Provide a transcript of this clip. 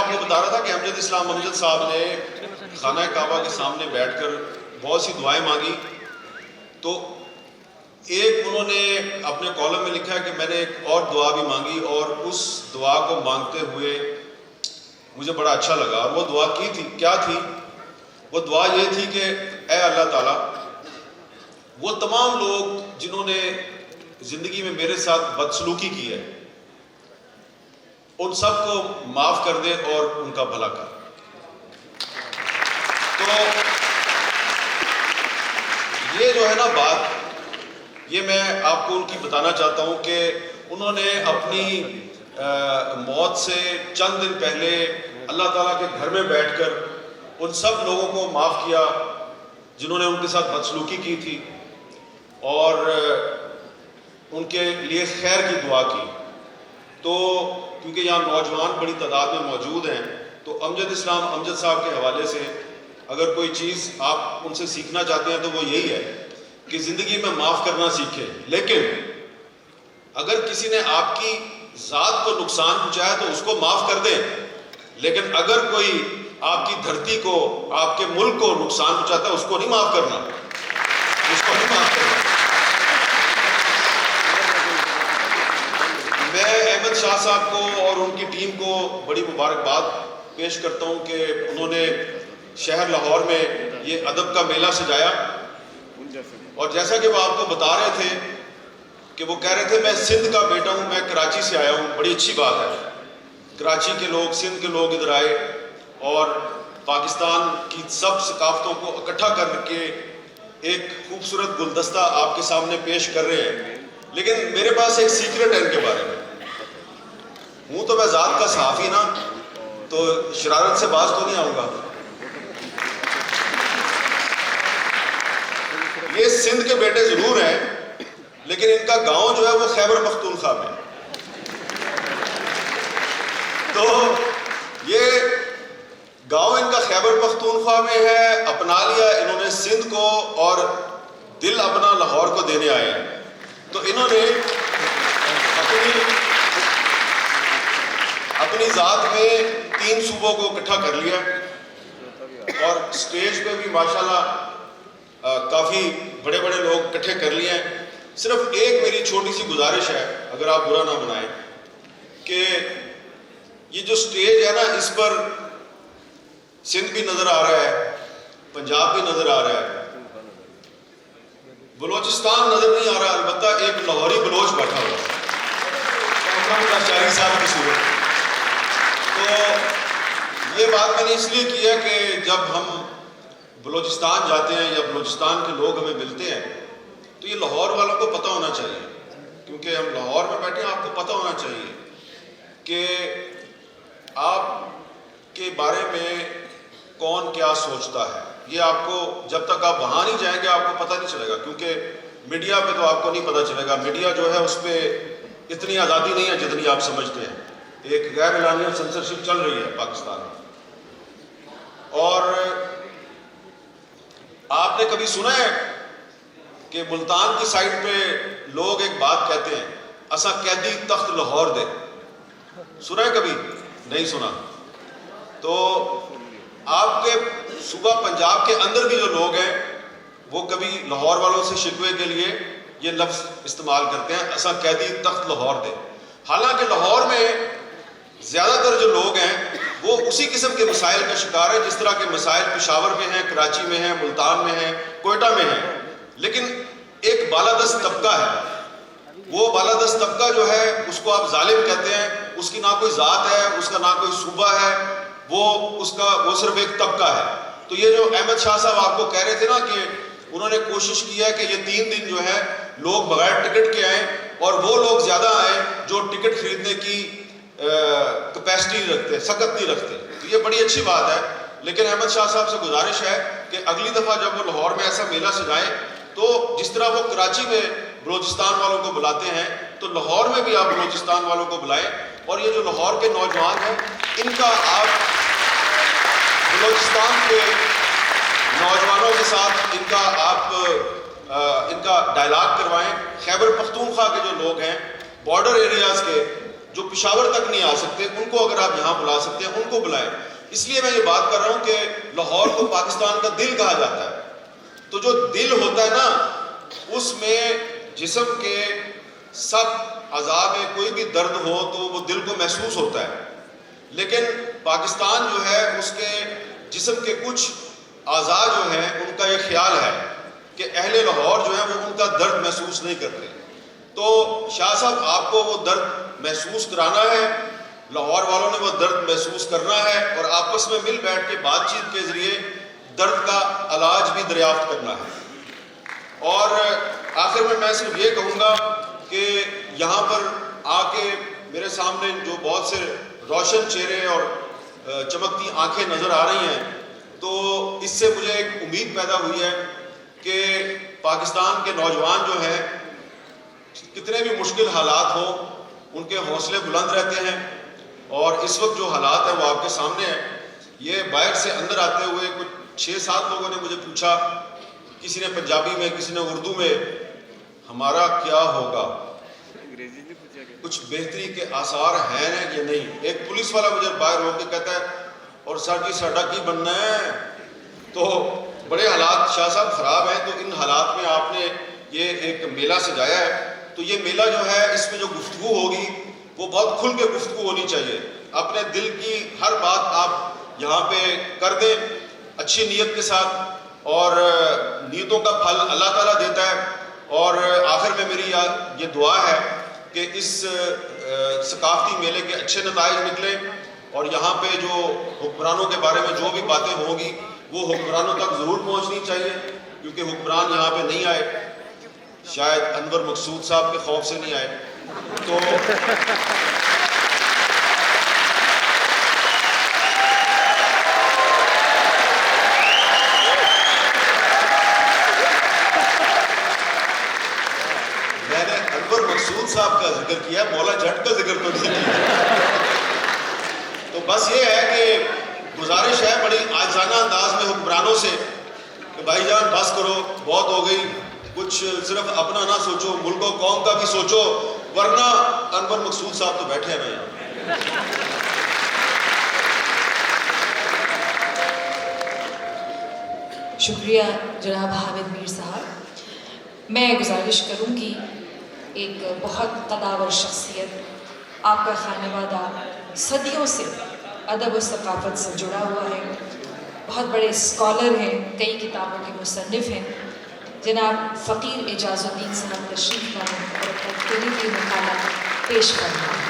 آپ کو بتا رہا تھا کہ امجد اسلام امجد صاحب نے خانہ کعبہ کے سامنے بیٹھ کر بہت سی دعائیں مانگی، تو ایک انہوں نے اپنے کالم میں لکھا ہے کہ میں نے ایک اور دعا بھی مانگی، اور اس دعا کو مانگتے ہوئے مجھے بڑا اچھا لگا، اور وہ دعا کی تھی کیا تھی؟ وہ دعا یہ تھی کہ اے اللہ تعالیٰ، وہ تمام لوگ جنہوں نے زندگی میں میرے ساتھ بدسلوکی کی ہے ان سب کو معاف کر دے اور ان کا بھلا کر۔ تو یہ جو ہے نا بات، یہ میں آپ کو ان کی بتانا چاہتا ہوں کہ انہوں نے اپنی موت سے چند دن پہلے اللہ تعالیٰ کے گھر میں بیٹھ کر ان سب لوگوں کو معاف کیا جنہوں نے ان کے ساتھ بدسلوکی کی تھی، اور ان کے لیے خیر کی دعا کی۔ تو کیونکہ یہاں نوجوان بڑی تعداد میں موجود ہیں، تو امجد اسلام امجد صاحب کے حوالے سے اگر کوئی چیز آپ ان سے سیکھنا چاہتے ہیں تو وہ یہی ہے کہ زندگی میں معاف کرنا سیکھیں، لیکن اگر کسی نے آپ کی ذات کو نقصان پہنچایا تو اس کو معاف کر دیں، لیکن اگر کوئی آپ کی دھرتی کو، آپ کے ملک کو نقصان پہنچاتا ہے اس کو نہیں معاف کرنا، اس کو نہیں معاف کرنا۔ میں احمد شاہ صاحب کو اور ان کی ٹیم کو بڑی مبارکباد پیش کرتا ہوں کہ انہوں نے شہر لاہور میں یہ ادب کا میلہ سجایا، اور جیسا کہ وہ آپ کو بتا رہے تھے کہ وہ کہہ رہے تھے میں سندھ کا بیٹا ہوں، میں کراچی سے آیا ہوں۔ بڑی اچھی بات ہے، کراچی کے لوگ، سندھ کے لوگ ادھر آئے اور پاکستان کی سب ثقافتوں کو اکٹھا کر کے ایک خوبصورت گلدستہ آپ کے سامنے پیش کر رہے ہیں۔ لیکن میرے پاس ایک سیکرٹ ہے ان کے بارے میں، ہوں تو میں ذات کا صحافی نا، تو شرارت سے باز تو نہیں آؤں گا۔ یہ سندھ کے بیٹے ضرور ہیں، لیکن ان کا گاؤں جو ہے وہ خیبر پختونخوا میں، تو یہ گاؤں ان کا خیبر پختونخوا میں ہے، اپنا لیا انہوں نے سندھ کو اور دل اپنا لاہور کو دینے آئے ہیں۔ تو انہوں نے اپنی ذات میں 3 صوبوں کو اکٹھا کر لیا، اور سٹیج پہ بھی ماشاءاللہ کافی بڑے بڑے لوگ اکٹھے کر لیے ہیں۔ صرف ایک میری چھوٹی سی گزارش ہے، اگر آپ برا نہ بنائیں، کہ یہ جو سٹیج ہے نا، اس پر سندھ بھی نظر آ رہا ہے، پنجاب بھی نظر آ رہا ہے، بلوچستان نظر نہیں آ رہا، البتہ ایک لاہوری بلوچ بیٹھا ہوا ہے شاعری صاحب کی صورت۔ تو یہ بات میں نے اس لیے کی ہے کہ جب ہم بلوچستان جاتے ہیں یا بلوچستان کے لوگ ہمیں ملتے ہیں تو یہ لاہور والوں کو پتہ ہونا چاہیے، کیونکہ ہم لاہور میں بیٹھے ہیں، آپ کو پتہ ہونا چاہیے کہ آپ کے بارے میں کون کیا سوچتا ہے۔ یہ آپ کو جب تک آپ وہاں نہیں جائیں گے آپ کو پتہ نہیں چلے گا، کیونکہ میڈیا پہ تو آپ کو نہیں پتہ چلے گا، میڈیا جو ہے اس پہ اتنی آزادی نہیں ہے جتنی آپ سمجھتے ہیں، ایک غیر اعلانیہ سنسرشپ چل رہی ہے پاکستان میں۔ اور آپ نے کبھی سنا ہے کہ ملتان کی سائٹ پہ لوگ ایک بات کہتے ہیں، اساں قیدی تخت لاہور دے؟ سنا ہے کبھی؟ نہیں سنا۔ تو آپ کے صوبہ پنجاب کے اندر بھی جو لوگ ہیں وہ کبھی لاہور والوں سے شکوے کے لیے یہ لفظ استعمال کرتے ہیں، اساں قیدی تخت لاہور دے۔ حالانکہ لاہور میں زیادہ تر جو لوگ ہیں وہ اسی قسم کے مسائل کا شکار ہے جس طرح کے مسائل پشاور میں ہیں، کراچی میں ہیں، ملتان میں ہیں، کوئٹہ میں ہیں، لیکن ایک بالادست طبقہ ہے۔ وہ بالادست طبقہ جو ہے اس کو آپ ظالم کہتے ہیں، اس کی نہ کوئی ذات ہے، اس کا نہ کوئی صوبہ ہے، وہ صرف ایک طبقہ ہے۔ تو یہ جو احمد شاہ صاحب آپ کو کہہ رہے تھے نا کہ انہوں نے کوشش کی ہے کہ یہ 3 دن جو ہے لوگ بغیر ٹکٹ کے آئیں اور وہ لوگ زیادہ آئیں جو ٹکٹ خریدنے کی کیپیسٹی رکھتے، سخت نہیں رکھتے، تو یہ بڑی اچھی بات ہے۔ لیکن احمد شاہ صاحب سے گزارش ہے کہ اگلی دفعہ جب وہ لاہور میں ایسا میلہ سجائیں تو جس طرح وہ کراچی میں بلوچستان والوں کو بلاتے ہیں تو لاہور میں بھی آپ بلوچستان والوں کو بلائیں، اور یہ جو لاہور کے نوجوان ہیں ان کا آپ بلوچستان کے نوجوانوں کے ساتھ ان کا ڈائلاگ کروائیں۔ خیبر پختونخوا کے جو لوگ ہیں، بارڈر ایریاز کے جو پشاور تک نہیں آ سکتے ان کو اگر آپ یہاں بلا سکتے ہیں ان کو بلائیں. اس لیے میں یہ بات کر رہا ہوں کہ لاہور کو پاکستان کا دل کہا جاتا ہے. تو جو دل ہوتا ہے نا اس میں جسم کے سب اعضاء میں کوئی بھی درد ہو تو وہ دل کو محسوس ہوتا ہے. لیکن پاکستان جو ہے اس کے جسم کے کچھ اعضاء جو ہیں ان کا یہ خیال ہے کہ اہل لاہور جو ہیں وہ ان کا درد محسوس نہیں کرتے. تو شاہ صاحب آپ کو وہ درد محسوس کرانا ہے, لاہور والوں نے وہ درد محسوس کرنا ہے اور آپس میں مل بیٹھ کے بات چیت کے ذریعے درد کا علاج بھی دریافت کرنا ہے. اور آخر میں صرف یہ کہوں گا کہ یہاں پر آ کے میرے سامنے جو بہت سے روشن چہرے اور چمکتی آنکھیں نظر آ رہی ہیں تو اس سے مجھے ایک امید پیدا ہوئی ہے کہ پاکستان کے نوجوان جو ہیں کتنے بھی مشکل حالات ہوں ان کے حوصلے بلند رہتے ہیں. اور اس وقت جو حالات ہیں وہ آپ کے سامنے ہیں. یہ باہر سے اندر آتے ہوئے کچھ 6-7 لوگوں نے مجھے پوچھا, کسی نے پنجابی میں, کسی نے اردو میں, ہمارا کیا ہوگا, کچھ بہتری کے آثار ہیں یا نہیں. ایک پولیس والا مجھے باہر ہو کے کہتا ہے اور سر جی ساڈا کی بننا ہے. تو بڑے حالات شاہ صاحب خراب ہیں. تو ان حالات میں آپ نے یہ ایک میلہ سجایا ہے, تو یہ میلہ جو ہے اس میں جو گفتگو ہوگی وہ بہت کھل کے گفتگو ہونی چاہیے. اپنے دل کی ہر بات آپ یہاں پہ کر دیں اچھی نیت کے ساتھ, اور نیتوں کا پھل اللہ تعالیٰ دیتا ہے. اور آخر میں میری یہ دعا ہے کہ اس ثقافتی میلے کے اچھے نتائج نکلیں اور یہاں پہ جو حکمرانوں کے بارے میں جو بھی باتیں ہوں گی وہ حکمرانوں تک ضرور پہنچنی چاہیے, کیونکہ حکمران یہاں پہ نہیں آئے, شاید انور مقصود صاحب کے خوف سے نہیں آئے. تو میں نے انور مقصود صاحب کا ذکر کیا, مولا جٹ کا ذکر تو نہیں کیا. تو بس یہ ہے کہ گزارش ہے بڑی عاجزانہ انداز میں حکمرانوں سے کہ بھائی جان بس کرو, بہت ہو گئی, کچھ صرف اپنا نہ سوچو, ملک و قوم کا بھی سوچو, ورنہ انور مقصود صاحب تو بیٹھے ہیں نا یہاں. شکریہ جناب حامد میر صاحب. میں گزارش کروں گی, ایک بہت قداور شخصیت, آپ کا خانوادہ صدیوں سے ادب و ثقافت سے جڑا ہوا ہے, بہت بڑے اسکالر ہیں, کئی کتابوں کے مصنف ہیں, جناب فقیر اعجاز الدین صاحب تشریف لائیں اور اپنا قیمتی مقالہ پیش کرنا.